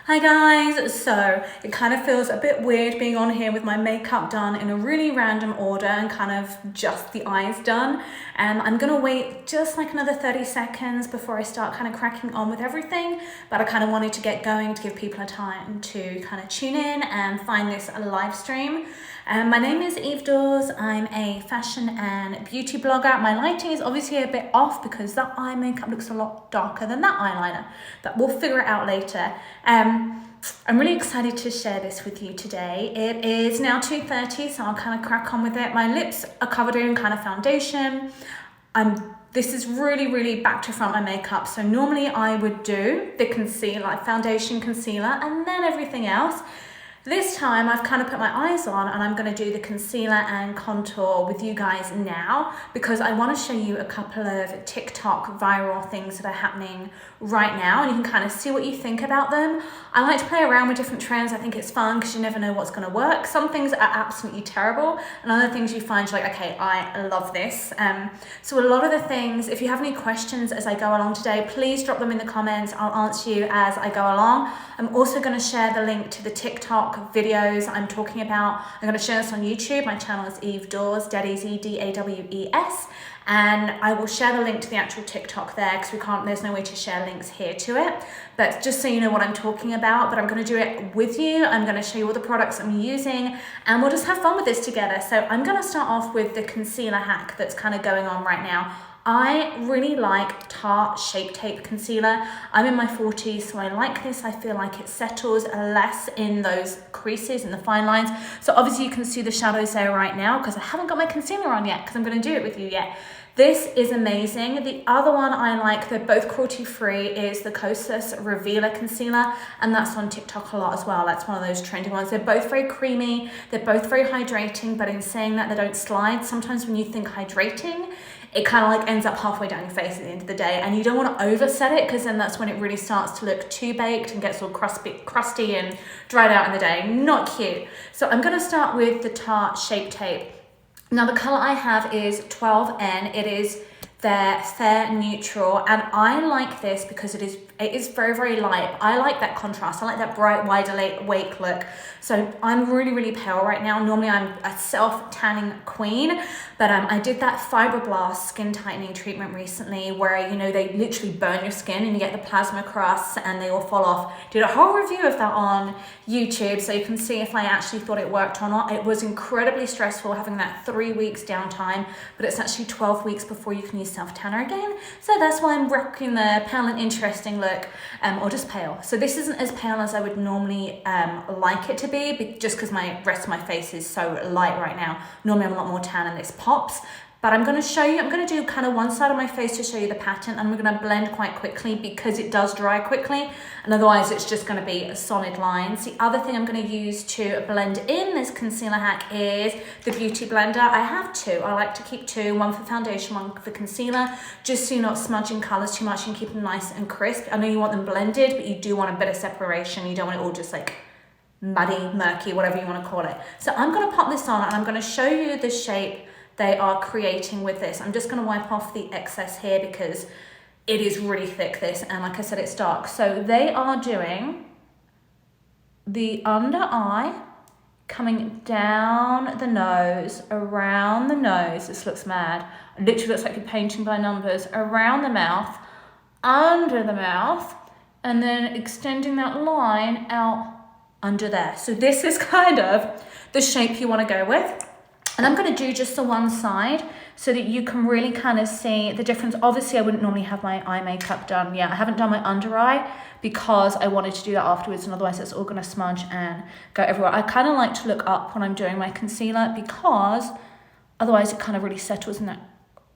Hi guys, so it kind of feels a bit weird being on here with my makeup done in a really random order and kind of just the eyes done. I'm gonna wait just like another 30 seconds before I start kind of cracking on with everything, but I kind of wanted to get going to give people a time to kind of tune in and find this live stream. My name is Eve Dawes. I'm a fashion and beauty blogger. My lighting is obviously a bit off because that eye makeup looks a lot darker than that eyeliner, but we'll figure it out later. I'm really excited to share this with you today. It is now 2:30, so I'll kind of crack on with it. My lips are covered in kind of foundation. This is really back to front my makeup. So normally I would do the concealer, like foundation, concealer, and then everything else. This time I've kind of put my eyes on and I'm going to do the concealer and contour with you guys now because I want to show you a couple of TikTok viral things that are happening right now and you can kind of see what you think about them. I like to play around with different trends. I think it's fun because you never know what's going to work. Some things are absolutely terrible and other things you find you're like, okay, I love this. So a lot of the things, if you have any questions as I go along today, please drop them in the comments. I'll answer you as I go along. I'm also going to share the link to the TikTok videos I'm talking about. I'm going to share this on YouTube. My channel is Eve Dawes, Daws, and I will share the link to the actual TikTok there because there's no way to share links here to it. But just so you know what I'm talking about, but I'm going to do it with you. I'm going to show you all the products I'm using and we'll just have fun with this together. So I'm going to start off with the concealer hack that's kind of going on right now. I really like Tarte Shape Tape Concealer. I'm in my 40s, so I like this. I feel like it settles less in those creases and the fine lines. So obviously you can see the shadows there right now because I haven't got my concealer on yet because I'm going to do it with you yet. This is amazing. The other one I like, they're both cruelty-free, is the Kosas Revealer Concealer, and that's on TikTok a lot as well. That's one of those trendy ones. They're both very creamy, they're both very hydrating, but in saying that, they don't slide. Sometimes when you think hydrating, it kind of like ends up halfway down your face at the end of the day, and you don't want to overset it because then that's when it really starts to look too baked and gets all crusty and dried out in the day. Not cute. So I'm going to start with the Tarte Shape Tape. Now the color I have is 12N. It is their Fair Neutral, and I like this because it is very light. I like that contrast. I like that bright, wide awake look. So I'm really pale right now. Normally I'm a self-tanning queen, but I did that Fibroblast skin tightening treatment recently where, you know, they literally burn your skin and you get the plasma crusts and they all fall off. Did a whole review of that on YouTube so you can see if I actually thought it worked or not. It was incredibly stressful having that 3 weeks downtime, but it's actually 12 weeks before you can use self-tanner again. So that's why I'm rocking the pale and interesting look, or just pale. So this isn't as pale as I would normally like it to be just because my rest of my face is so light right now. Normally I'm a lot more tan and this pops. But I'm going to show you, I'm going to do kind of one side of my face to show you the pattern, and we're going to blend quite quickly because it does dry quickly, and otherwise it's just going to be solid lines. The other thing I'm going to use to blend in this concealer hack is the Beauty Blender. I have two. I like to keep two, one for foundation, one for concealer, just so you're not smudging colors too much and keep them nice and crisp. I know you want them blended, but you do want a bit of separation. You don't want it all just like muddy, murky, whatever you want to call it. So I'm going to pop this on and I'm going to show you the shape they are creating with this. I'm just going to wipe off the excess here because it is really thick, this, and like I said, it's dark. So they are doing the under eye, coming down the nose, around the nose. This looks mad. It literally looks like you're painting by numbers. Around the mouth, under the mouth, and then extending that line out under there. So this is kind of the shape you want to go with. And I'm going to do just the one side so that you can really kind of see the difference. Obviously, I wouldn't normally have my eye makeup done. Yeah, I haven't done my under eye because I wanted to do that afterwards, and otherwise it's all going to smudge and go everywhere. I kind of like to look up when I'm doing my concealer because otherwise it kind of really settles in that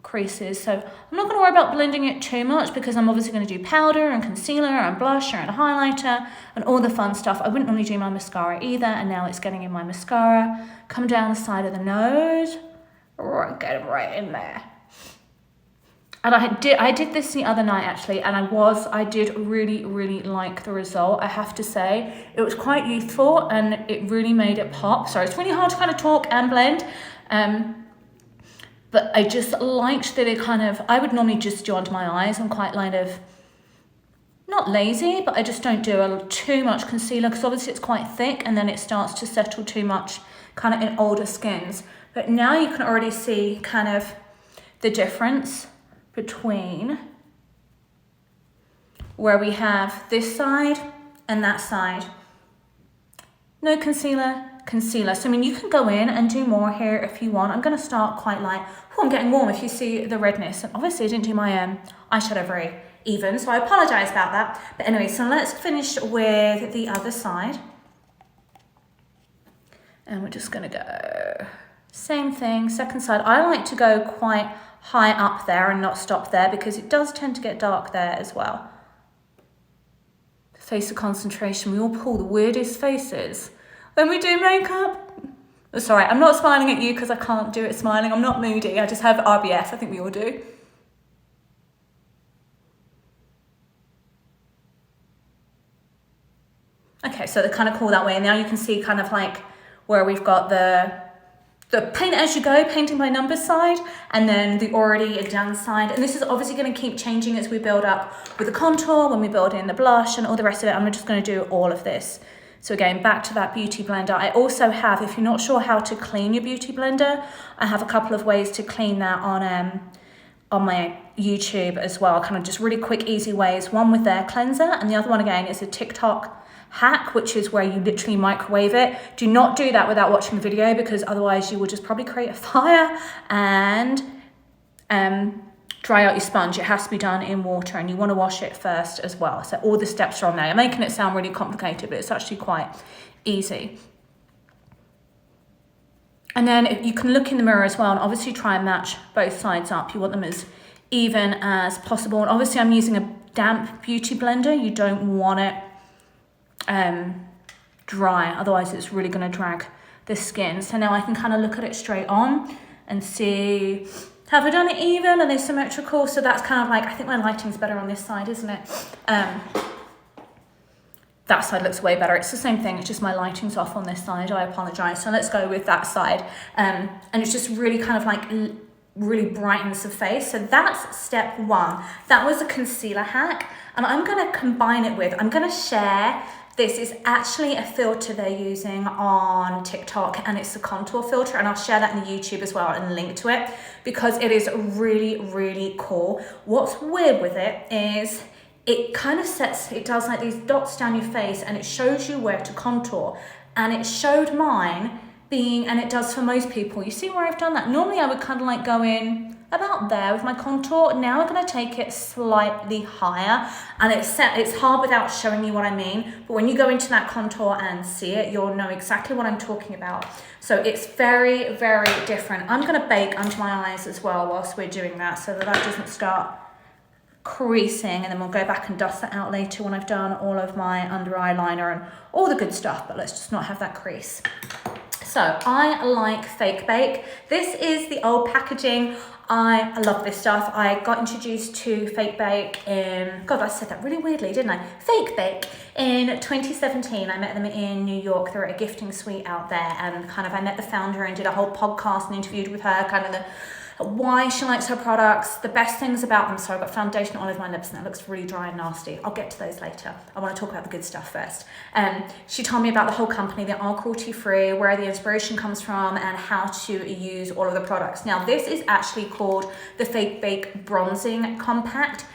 creases. So I'm not going to worry about blending it too much because I'm obviously going to do powder and concealer and blusher and highlighter and all the fun stuff. I wouldn't normally do my mascara either, and now it's getting in my mascara. Come down the side of the nose, get it right in there. And I did this the other night actually, and I did really like the result. I have to say it was quite youthful and it really made it pop. Sorry, it's really hard to kind of talk and blend. But I just liked that it kind of, I would normally just do onto my eyes. I'm quite kind of not lazy, but I just don't do too much concealer because obviously it's quite thick and then it starts to settle too much kind of in older skins. But now you can already see kind of the difference between where we have this side and that side. No concealer, concealer. So I mean, you can go in and do more here if you want. I'm going to start quite light. Oh, I'm getting warm if you see the redness. And obviously I didn't do my eyeshadow very even, so I apologize about that. But anyway, so let's finish with the other side. And we're just going to go same thing, second side. I like to go quite high up there and not stop there because it does tend to get dark there as well. Face of concentration. We all pull the weirdest faces when we do makeup. Oh, sorry, I'm not smiling at you because I can't do it smiling. I'm not moody. I just have RBF. I think we all do. Okay, so they're kind of cool that way. And now you can see kind of like where we've got the paint as you go, painting by numbers side, and then the already done side. And this is obviously going to keep changing as we build up with the contour, when we build in the blush and all the rest of it. I'm just going to do all of this. So again, back to that beauty blender. I also have, if you're not sure how to clean your beauty blender, I have a couple of ways to clean that on my YouTube as well. Kind of just really quick, easy ways. One with their cleanser, and the other one again is a TikTok hack, which is where you literally microwave it. Do not do that without watching the video because otherwise you will just probably create a fire and dry out your sponge. It has to be done in water and you want to wash it first as well. So all the steps are on there. I'm making it sound really complicated, but it's actually quite easy. And then you can look in the mirror as well and obviously try and match both sides up. You want them as even as possible. And obviously I'm using a damp beauty blender. You don't want it dry, otherwise it's really going to drag the skin. So now I can kind of look at it straight on and see, have I done it even? Are they symmetrical? So that's kind of like, I think my lighting's better on this side, isn't it? That side looks way better. It's the same thing, it's just my lighting's off on this side. I apologize. So let's go with that side. And it's just really kind of like really brightens the face. So that's step one. That was a concealer hack, and I'm going to combine it with, I'm going to share. This is actually a filter they're using on TikTok, and it's a contour filter, and I'll share that in the YouTube as well and link to it because it is really, really cool. What's weird with it is it kind of it does like these dots down your face and it shows you where to contour, and it showed mine being, and it does for most people. You see where I've done that? Normally I would kind of like go in about there with my contour. Now I'm going to take it slightly higher, and it's hard without showing you what I mean, but when you go into that contour and see it, you'll know exactly what I'm talking about. So it's very, very different. I'm going to bake under my eyes as well whilst we're doing that so that doesn't start creasing, and then we'll go back and dust that out later when I've done all of my under eye liner and all the good stuff, but let's just not have that crease. So I like Fake Bake. This is the old packaging. I love this stuff. I got introduced to Fake Bake in, God, I said that really weirdly, didn't I? Fake Bake in 2017. I met them in New York. They're at a gifting suite out there, and kind of I met the founder and did a whole podcast and interviewed with her, kind of why she likes her products, the best things about them. So I've got foundation all over my lips and that looks really dry and nasty. I'll get to those later. I want to talk about the good stuff first. She told me about the whole company. They are cruelty free, where the inspiration comes from, and how to use all of the products. Now this is actually called the Fake Bake Bronzing Compact.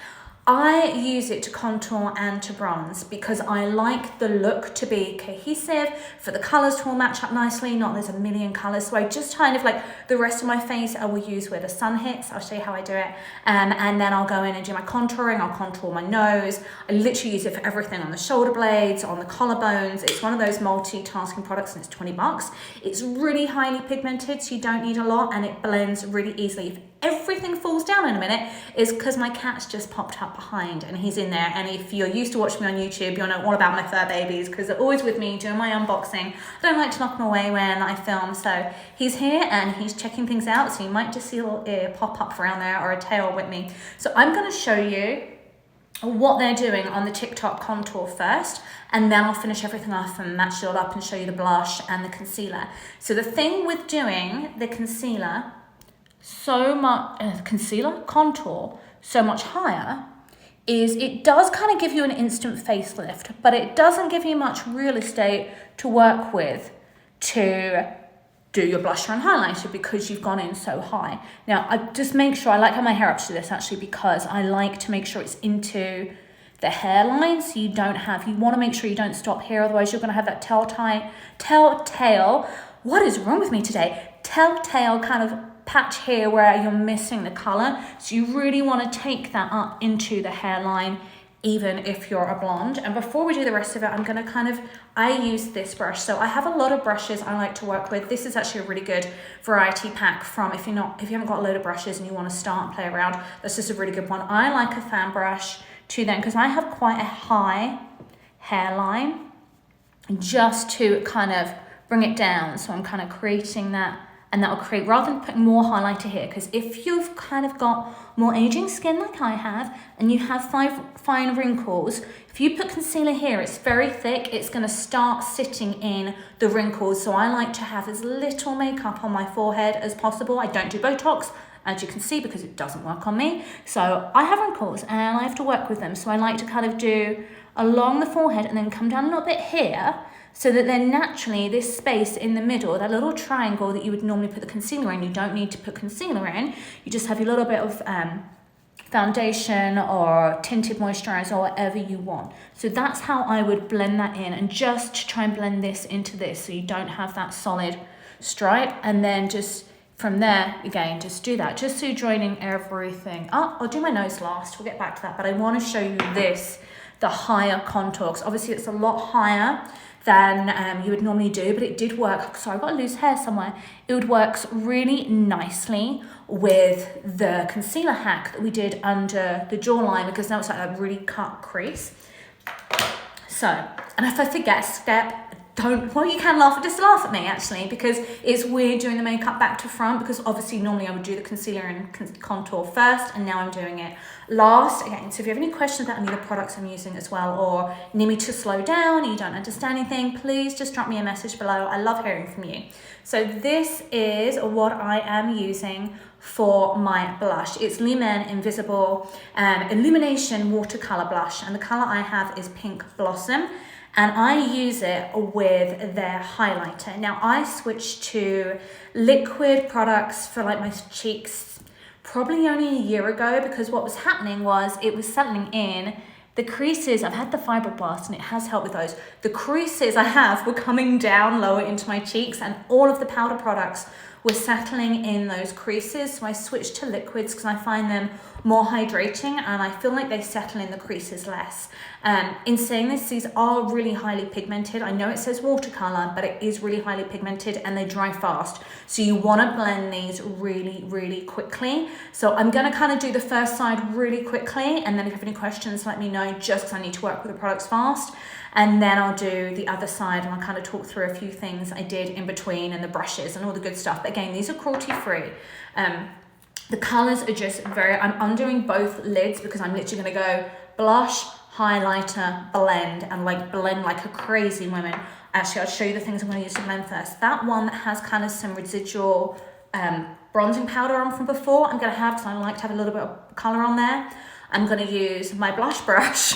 I use it to contour and to bronze because I like the look to be cohesive, for the colours to all match up nicely, not there's a million colours. So I just kind of like the rest of my face I will use where the sun hits. I'll show you how I do it. And then I'll go in and do my contouring. I'll contour my nose. I literally use it for everything, on the shoulder blades, on the collarbones. It's one of those multitasking products and it's 20 bucks. It's really highly pigmented, so you don't need a lot, and it blends really easily. If everything falls down in a minute is because my cat's just popped up behind and he's in there. And if you're used to watching me on YouTube, you'll know all about my fur babies because they're always with me doing my unboxing. I don't like to knock them away when I film, so he's here and he's checking things out, so you might just see a little ear pop up around there or a tail with me. So I'm going to show you what they're doing on the TikTok contour first, and then I'll finish everything off and match it all up and show you the blush and the concealer. So the thing with doing the contour so much higher is it does kind of give you an instant facelift, but it doesn't give you much real estate to work with to do your blusher and highlighter because you've gone in so high. Now, I just make sure, I like how my hair up to this actually because I like to make sure it's into the hairline, so you want to make sure you don't stop here, otherwise you're going to have that telltale, what is wrong with me today? Telltale kind of patch here where you're missing the color. So you really want to take that up into the hairline, even if you're a blonde. And before we do the rest of it, I'm going to I use this brush. So I have a lot of brushes I like to work with. This is actually a really good variety pack from if you haven't got a load of brushes and you want to start and play around, that's just a really good one. I like a fan brush to then, because I have quite a high hairline, just to kind of bring it down. So I'm kind of creating that, and that will create, rather than putting more highlighter here, because if you've kind of got more aging skin like I have, and you have fine wrinkles, if you put concealer here, it's very thick, it's going to start sitting in the wrinkles. So I like to have as little makeup on my forehead as possible. I don't do Botox, as you can see, because it doesn't work on me. So I have wrinkles and I have to work with them. So I like to kind of do along the forehead and then come down a little bit here, so that then naturally this space in the middle, that little triangle that you would normally put the concealer in, you don't need to put concealer in. You just have your little bit of foundation or tinted moisturizer or whatever you want. So that's how I would blend that in, and just to try and blend this into this so you don't have that solid stripe. And then just from there, again, just do that, just so you're joining everything up. I'll do my nose last, we'll get back to that, but I want to show you this, the higher contours. Obviously it's a lot higher than you would normally do, but it did work. Sorry, I've got loose hair somewhere. It works really nicely with the concealer hack that we did under the jawline, because now it's like a really cut crease. So, and if I forget a step, you can laugh, just laugh at me actually, because it's weird doing the makeup back to front, because obviously normally I would do the concealer and contour first, and now I'm doing it last. Again, so if you have any questions about any of the products I'm using as well, or need me to slow down, or you don't understand anything, please just drop me a message below. I love hearing from you. So this is what I am using for my blush. It's Lumen Invisible Illumination Watercolor Blush, and the color I have is Pink Blossom. And I use it with their highlighter. Now I switched to liquid products for like my cheeks probably only a year ago, because what was happening was it was settling in. The creases, I've had the fibroblast and it has helped with those. The creases I have were coming down lower into my cheeks, and all of the powder products were settling in those creases. So I switched to liquids because I find them more hydrating and I feel like they settle in the creases less. In saying this, these are really highly pigmented. I know it says watercolor, but it is really highly pigmented and they dry fast. So you want to blend these really, really quickly. So I'm going to kind of do the first side really quickly, and then if you have any questions, let me know, just because I need to work with the products fast. And then I'll do the other side and I'll kind of talk through a few things I did in between and the brushes and all the good stuff. But again, these are cruelty free. The colors are just I'm undoing both lids because I'm literally going to go blush, highlighter, blend, and blend like a crazy woman. Actually, I'll show you the things I'm going to use to blend first. That one that has kind of some residual bronzing powder on from before, I'm going to have, because I like to have a little bit of color on there. I'm going to use my blush brush.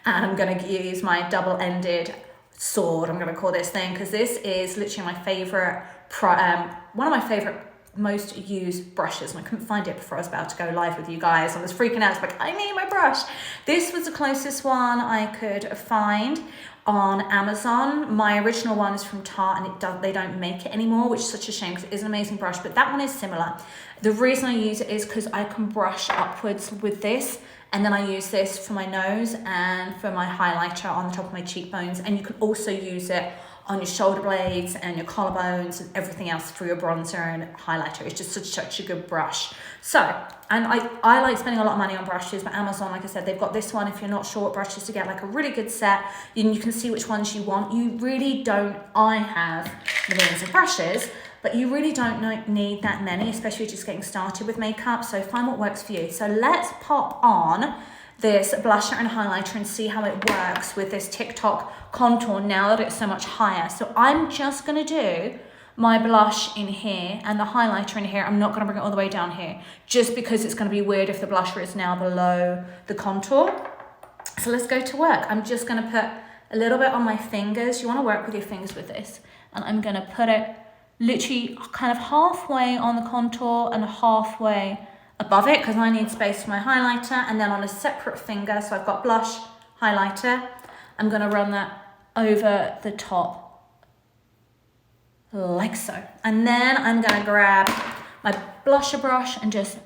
And I'm going to use my double-ended sword, I'm going to call this thing, because this is literally my favorite, one of my favorite most used brushes, and I couldn't find it before I was about to go live with you guys. I was freaking out. I was like, I need my brush. This was the closest one I could find on Amazon. My original one is from Tarte, and they don't make it anymore, which is such a shame because it is an amazing brush, but that one is similar. The reason I use it is because I can brush upwards with this, and then I use this for my nose and for my highlighter on the top of my cheekbones. And you can also use it on your shoulder blades and your collarbones and everything else for your bronzer and highlighter. It's just such a good brush. So, and I like spending a lot of money on brushes, but Amazon, like I said, they've got this one. If you're not sure what brushes to get, like a really good set, you can see which ones you want. You really don't, I have millions of brushes, but you really don't need that many, especially just getting started with makeup. So find what works for you. So let's pop on this blusher and highlighter and see how it works with this TikTok contour now that it's so much higher. So I'm just gonna do my blush in here and the highlighter in here. I'm not going to bring it all the way down here, just because it's going to be weird if the blusher is now below the contour. So let's go to work. I'm just going to put a little bit on my fingers. You want to work with your fingers with this. And I'm going to put it literally kind of halfway on the contour and halfway above it, because I need space for my highlighter. And then on a separate finger, so I've got blush, highlighter, I'm going to run that over the top like so. And then I'm going to grab my blusher brush and just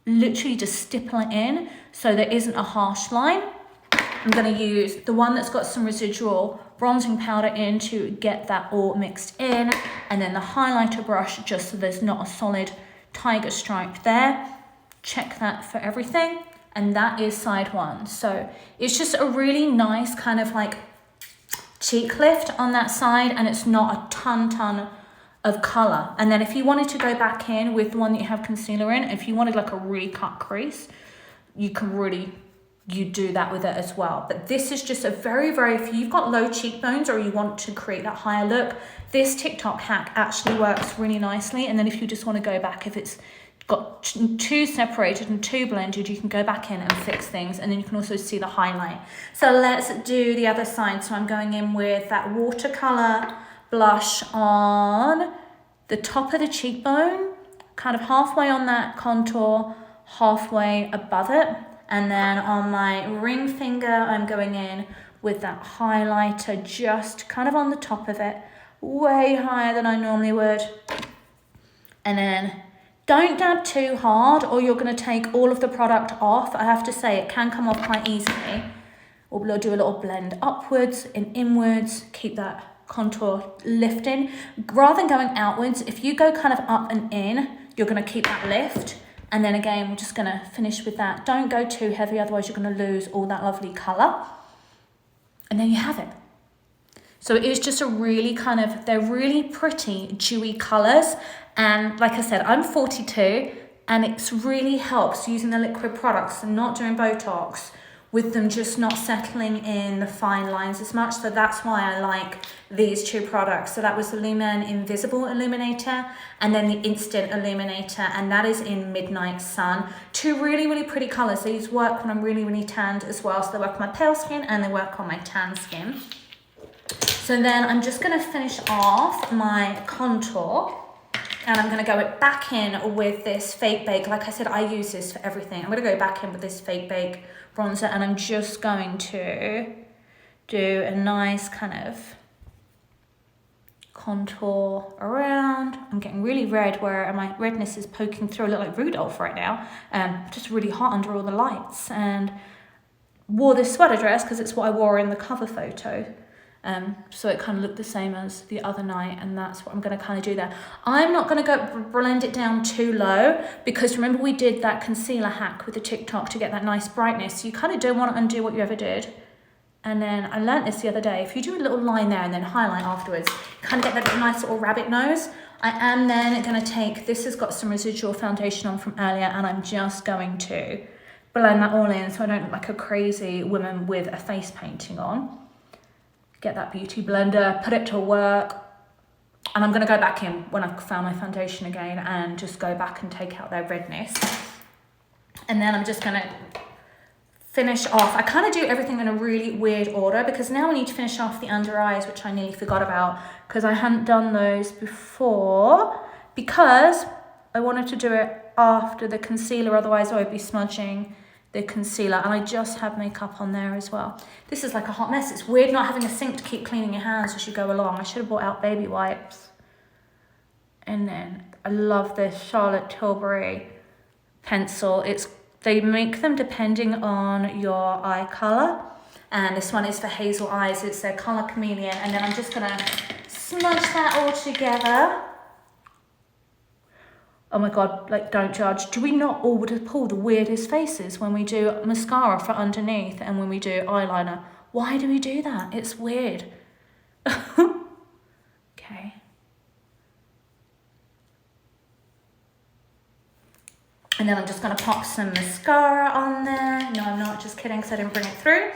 literally just stipple it in so there isn't a harsh line. I'm going to use the one that's got some residual bronzing powder in to get that all mixed in, and then the highlighter brush just so there's not a solid tiger stripe there. Check that for everything, and that is side one. So it's just a really nice kind of like cheek lift on that side, and it's not a ton of color. And then if you wanted to go back in with the one that you have concealer in, if you wanted like a really cut crease, you can really do that with it as well. But this is just a very, if you've got low cheekbones or you want to create that higher look, this TikTok hack actually works really nicely. And then if you just want to go back, if it's got too separated and too blended, you can go back in and fix things, and then you can also see the highlight. So let's do the other side. So I'm going in with that watercolor blush on the top of the cheekbone, kind of halfway on that contour, halfway above it. And then on my ring finger, I'm going in with that highlighter just kind of on the top of it, way higher than I normally would. And then don't dab too hard or you're going to take all of the product off. I have to say it can come off quite easily. We'll do a little blend upwards and inwards, keep that contour lifting. Rather than going outwards, if you go kind of up and in, you're going to keep that lift. And then again, we're just going to finish with that. Don't go too heavy, otherwise you're going to lose all that lovely colour. And then you have it. So it is just a really kind of, they're really pretty, dewy colours. And like I said, I'm 42, and it's really helps using the liquid products and not doing Botox, with them just not settling in the fine lines as much. So that's why I like these two products. So that was the Lumen Invisible Illuminator and then the Instant Illuminator, and that is in Midnight Sun. Two really pretty colours. These work when I'm really tanned as well. So they work on my pale skin and they work on my tan skin. So then I'm just gonna finish off my contour, and I'm gonna go back in with this Fake Bake. Like I said, I use this for everything. I'm gonna go back in with this Fake Bake bronzer, and I'm just going to do a nice kind of contour around. I'm getting really red where my redness is poking through. I look like Rudolph right now. Just really hot under all the lights, and wore this sweater dress because it's what I wore in the cover photo. So it kind of looked the same as the other night, and that's what I'm going to kind of do there. I'm not going to go blend it down too low, because remember we did that concealer hack with the TikTok to get that nice brightness. So you kind of don't want to undo what you ever did. And then I learned this the other day. If you do a little line there and then highlight afterwards, you kind of get that nice little rabbit nose. I am then going to take, this has got some residual foundation on from earlier, and I'm just going to blend that all in so I don't look like a crazy woman with a face painting on. Get that beauty blender, put it to work, and I'm going to go back in when I've found my foundation again and just go back and take out their redness. And then I'm just going to finish off. I kind of do everything in a really weird order, because now I need to finish off the under eyes, which I nearly forgot about because I hadn't done those before, because I wanted to do it after the concealer, otherwise I would be smudging the concealer, and I just have makeup on there as well. This is like a hot mess. It's weird not having a sink to keep cleaning your hands as you go along. I should have brought out baby wipes. And then I love this Charlotte Tilbury pencil. They make them depending on your eye color, and this one is for hazel eyes. It's their Color Chameleon, and then I'm just gonna smudge that all together. Oh my God, like, don't judge. Do we not all pull the weirdest faces when we do mascara for underneath and when we do eyeliner? Why do we do that? It's weird. Okay. And then I'm just gonna pop some mascara on there. No, I'm not, just kidding, because I didn't bring it through.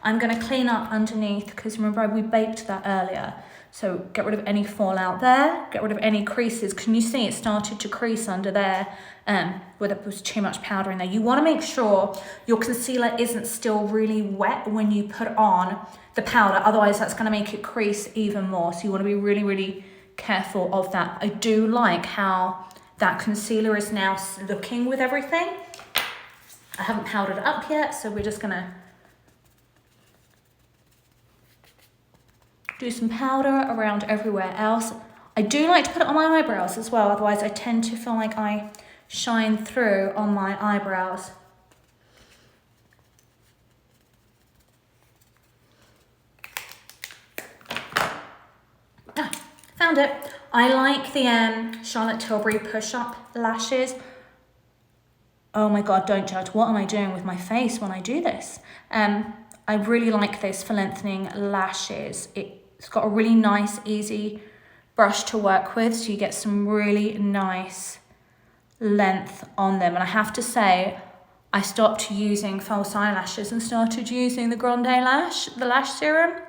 I'm gonna clean up underneath, because remember we baked that earlier. So get rid of any fallout there, get rid of any creases. Can you see it started to crease under there where there was too much powder in there? You want to make sure your concealer isn't still really wet when you put on the powder, otherwise that's going to make it crease even more. So you want to be really, really careful of that. I do like how that concealer is now looking with everything. I haven't powdered it up yet, so we're just going to do some powder around everywhere else. I do like to put it on my eyebrows as well, otherwise I tend to feel like I shine through on my eyebrows. Found it. I like the Charlotte Tilbury push-up lashes. Oh my God, don't judge. What am I doing with my face when I do this? I really like this for lengthening lashes. It's got a really nice, easy brush to work with, so you get some really nice length on them. And I have to say, I stopped using false eyelashes and started using the Grande Lash, the lash serum.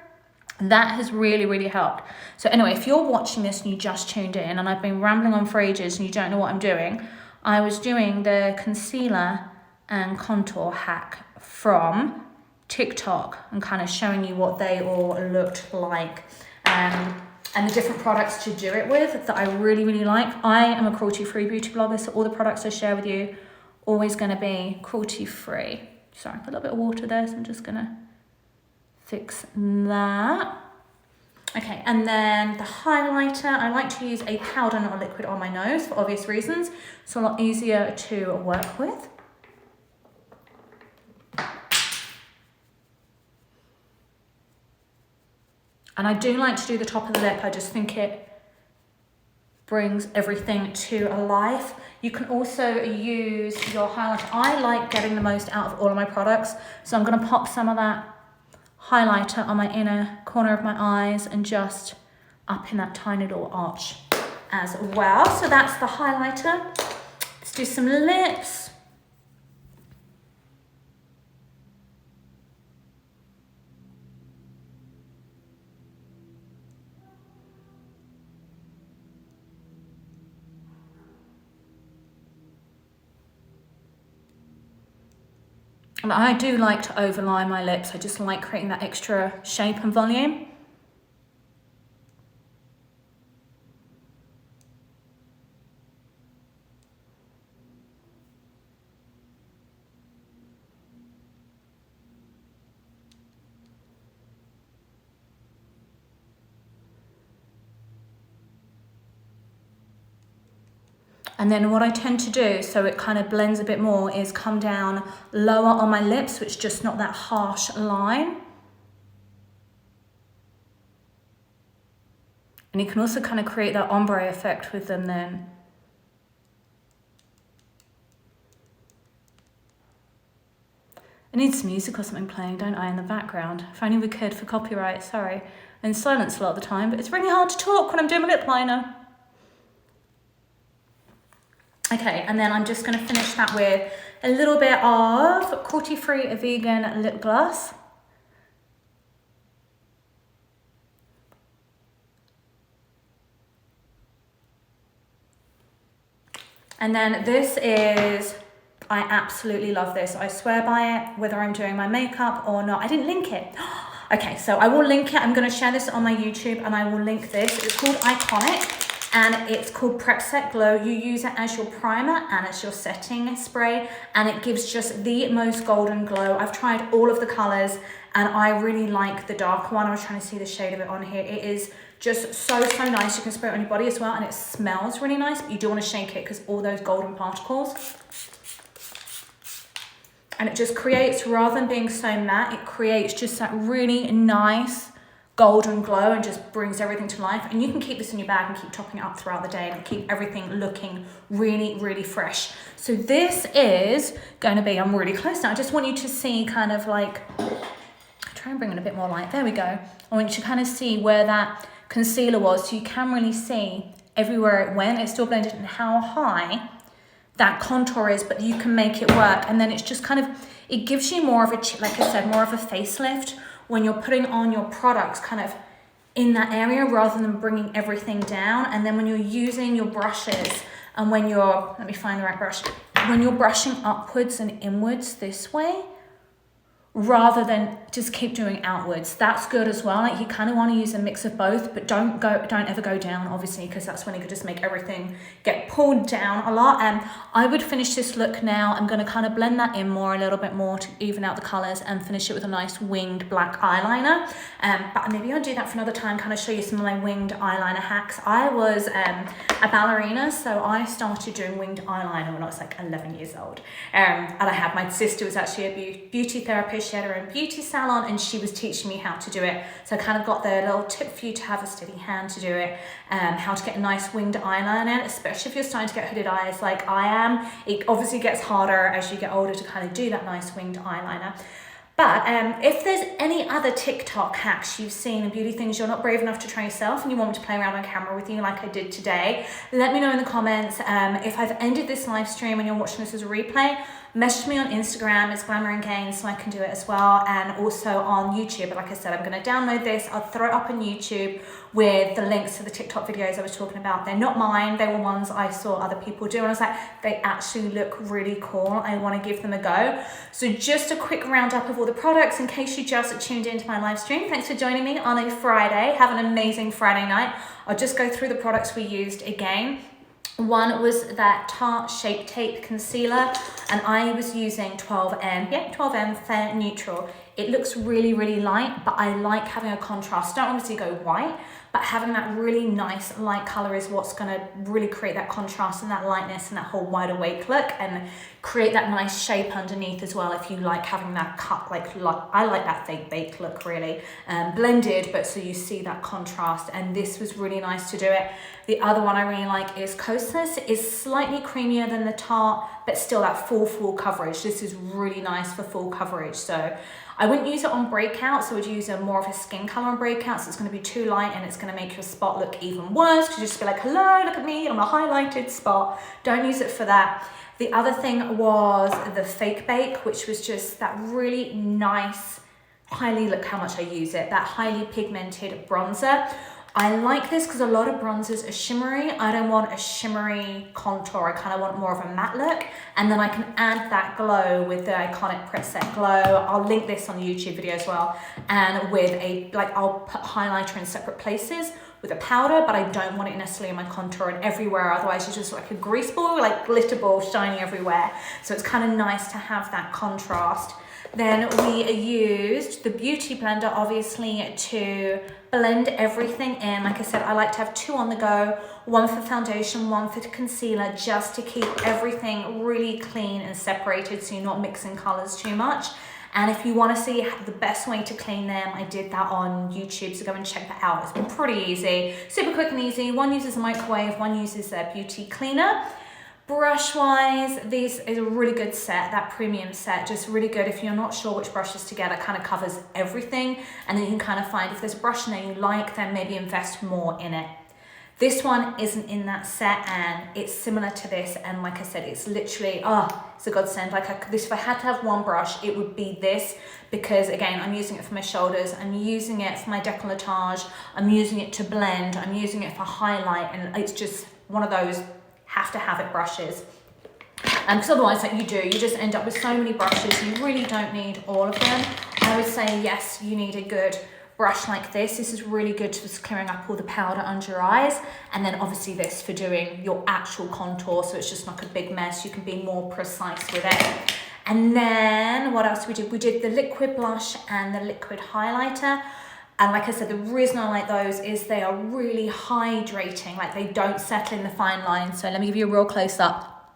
That has really, really helped. So anyway, if you're watching this and you just tuned in and I've been rambling on for ages and you don't know what I'm doing, I was doing the concealer and contour hack from TikTok and kind of showing you what they all looked like and the different products to do it with that I really, really like. I am a cruelty-free beauty blogger, so all the products I share with you always going to be cruelty-free. Sorry, a little bit of water there, so I'm just going to fix that. Okay, and then the highlighter, I like to use a powder, not a liquid, on my nose for obvious reasons. It's a lot easier to work with. And I do like to do the top of the lip. I just think it brings everything to life. You can also use your highlighter. I like getting the most out of all of my products. So I'm gonna pop some of that highlighter on my inner corner of my eyes and just up in that tiny little arch as well. So that's the highlighter. Let's do some lips. And I do like to overline my lips. I just like creating that extra shape and volume. And then what I tend to do, so it kind of blends a bit more, is come down lower on my lips, so it's just not that harsh line. And you can also kind of create that ombre effect with them then. I need some music or something playing, don't I, in the background? If only we could for copyright, sorry. I'm in silence a lot of the time, but it's really hard to talk when I'm doing my lip liner. Okay, and then I'm just going to finish that with a little bit of cruelty-free vegan lip gloss. And then this is, I absolutely love this. I swear by it, whether I'm doing my makeup or not. I didn't link it. Okay, so I will link it. I'm going to share this on my YouTube and I will link this. It's called Iconic. And it's called Prep Set Glow. You use it as your primer and as your setting spray, and it gives just the most golden glow. I've tried all of the colors and I really like the dark one. I was trying to see the shade of it on here. It is just so nice. You can spray it on your body as well, and it smells really nice, but you do want to shake it because all those golden particles. And it just creates, rather than being so matte, it creates just that really nice golden glow and just brings everything to life. And you can keep this in your bag and keep topping it up throughout the day and keep everything looking really, really fresh. So this is going to be, I'm really close now. I just want you to see kind of like, try and bring in a bit more light. There we go. I want you to kind of see where that concealer was. So you can really see everywhere it went. It's still blended and how high that contour is, but you can make it work. And then it's just kind of, it gives you more of a, like I said, more of a facelift when you're putting on your products. Kind of in that area rather than bringing everything down. And then when you're using your brushes and when you're, let me find the right brush, when you're brushing upwards and inwards this way, rather than just keep doing outwards, that's good as well. Like you kind of want to use a mix of both, but don't ever go down, obviously, because that's when you could just make everything get pulled down a lot. And I would finish this look now. I'm going to kind of blend that in more, a little bit more to even out the colors and finish it with a nice winged black eyeliner. But maybe I'll do that for another time, kind of show you some of my winged eyeliner hacks. I was a ballerina, so I started doing winged eyeliner when I was like 11 years old. And I had, my sister was actually a beauty therapist. She had her own beauty salon and she was teaching me how to do it. So I kind of got the little tip for you to have a steady hand to do it. How to get a nice winged eyeliner, especially if you're starting to get hooded eyes like I am. It obviously gets harder as you get older to kind of do that nice winged eyeliner. But if there's any other TikTok hacks you've seen and beauty things you're not brave enough to try yourself and you want me to play around on camera with you like I did today, let me know in the comments. If I've ended this live stream and you're watching this as a replay, message me on Instagram, it's Glamour and Gains, so I can do it as well, and also on YouTube. But like I said, I'm going to download this, I'll throw it up on YouTube with the links to the TikTok videos I was talking about. They're not mine, they were ones I saw other people do, and I was like, they actually look really cool, I want to give them a go. So just a quick roundup of all the products in case you just tuned into my live stream. Thanks for joining me on a Friday. Have an amazing Friday night. I'll just go through the products we used again. One was that Tarte Shape Tape Concealer, and I was using 12M, 12M Fair Neutral. It looks really, really light, but I like having a contrast. Don't obviously go white, but having that really nice light color is what's gonna really create that contrast and that lightness and that whole wide awake look, and create that nice shape underneath as well if you like having that cut, like I like that fake baked look really, blended, but so you see that contrast, and this was really nice to do it. The other one I really like is Coastless. It's slightly creamier than the Tarte, but still that full coverage. This is really nice for full coverage. So I wouldn't use it on breakout, so I would use a more of a skin color on breakout, so it's going to be too light and it's going to make your spot look even worse, because you just be like, hello, look at me, I'm a highlighted spot. Don't use it for that. The other thing was the Fake Bake, which was just that really nice, look how much I use it, that highly pigmented bronzer. I like this because a lot of bronzers are shimmery. I don't want a shimmery contour. I kind of want more of a matte look. And then I can add that glow with the iconic Preset Glow. I'll link this on the YouTube video as well. And with a, I'll put highlighter in separate places with a powder, but I don't want it necessarily in my contour and everywhere. Otherwise, you're just like a grease ball, like glitter ball shining everywhere. So it's kind of nice to have that contrast. Then we used the Beauty Blender, obviously, to blend everything in. Like I said, I like to have two on the go, one for foundation, one for concealer, just to keep everything really clean and separated so you're not mixing colors too much. And if you want to see the best way to clean them, I did that on YouTube, so go and check that out. It's been pretty easy, super quick and easy. One uses a microwave, one uses a beauty cleaner. Brush wise, this is a really good set, that premium set, just really good if you're not sure which brushes to get. It kind of covers everything, and then you can kind of find if there's a brush in there you like, then maybe invest more in it. This one isn't in that set, and it's similar to this, and like I said, it's literally, it's a godsend. Like this, if I had to have one brush, it would be this, because again, I'm using it for my shoulders, I'm using it for my décolletage, I'm using it to blend, I'm using it for highlight, and it's just one of those have to have it brushes. Because otherwise, like you just end up with so many brushes, you really don't need all of them. I would say yes, you need a good brush like this. This is really good for just clearing up all the powder under your eyes, and then obviously this for doing your actual contour, so it's just not a big mess. You can be more precise with it. And then what else we did? We did the liquid blush and the liquid highlighter. And like I said, the reason I like those is they are really hydrating, like they don't settle in the fine lines. So let me give you a real close up.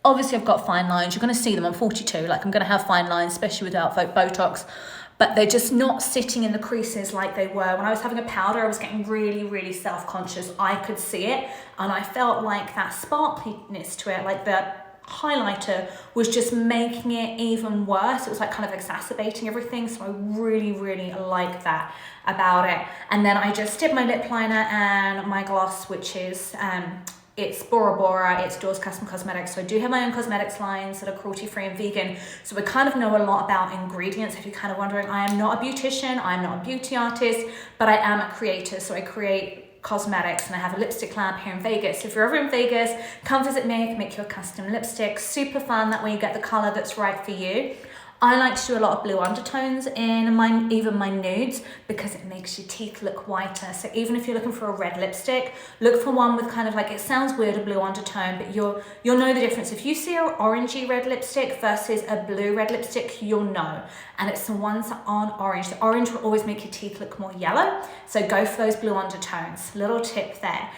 Obviously I've got fine lines, you're gonna see them, I'm 42, like I'm gonna have fine lines, especially without Botox, but they're just not sitting in the creases like they were. When I was having a powder, I was getting really, really self-conscious. I could see it, and I felt like that sparkliness to it, like the highlighter was just making it even worse. It was like kind of exacerbating everything, so I really, really like that about it. And then I just did my lip liner and my gloss, which is it's Bora Bora, it's Doors Custom Cosmetics. So I do have my own cosmetics lines that are cruelty-free and vegan. So we kind of know a lot about ingredients. If you're kind of wondering, I am not a beautician, I'm not a beauty artist, but I am a creator. So I create cosmetics, and I have a lipstick lab here in Vegas. So if you're ever in Vegas, come visit me. I can make you a custom lipstick. Super fun. That way you get the color that's right for you. I like to do a lot of blue undertones in even my nudes, because it makes your teeth look whiter. So even if you're looking for a red lipstick, look for one with kind of like, it sounds weird, a blue undertone, but you'll know the difference. If you see an orangey red lipstick versus a blue red lipstick, you'll know. And it's the ones that aren't orange. The orange will always make your teeth look more yellow. So go for those blue undertones. Little tip there.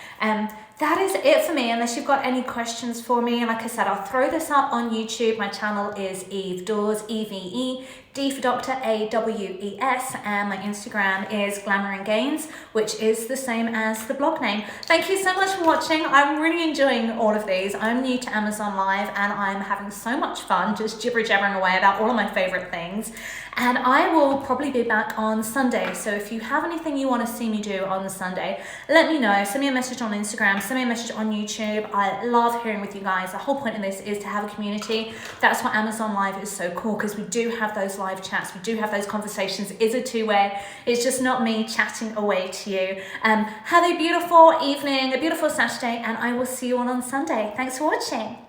That is it for me, unless you've got any questions for me. And like I said, I'll throw this up on YouTube. My channel is Eve Dawes, EVE, D for Doctor, AWES, and my Instagram is Glamour and Gains, which is the same as the blog name. Thank you so much for watching. I'm really enjoying all of these. I'm new to Amazon Live, and I'm having so much fun just jibber-jabbering away about all of my favorite things. And I will probably be back on Sunday. So if you have anything you want to see me do on the Sunday, let me know. Send me a message on Instagram, send me a message on YouTube. I love hearing with you guys. The whole point of this is to have a community. That's why Amazon Live is so cool, because we do have those live chats. We do have those conversations. It's a two-way. It's just not me chatting away to you. Have a beautiful evening, a beautiful Saturday, and I will see you all on Sunday. Thanks for watching.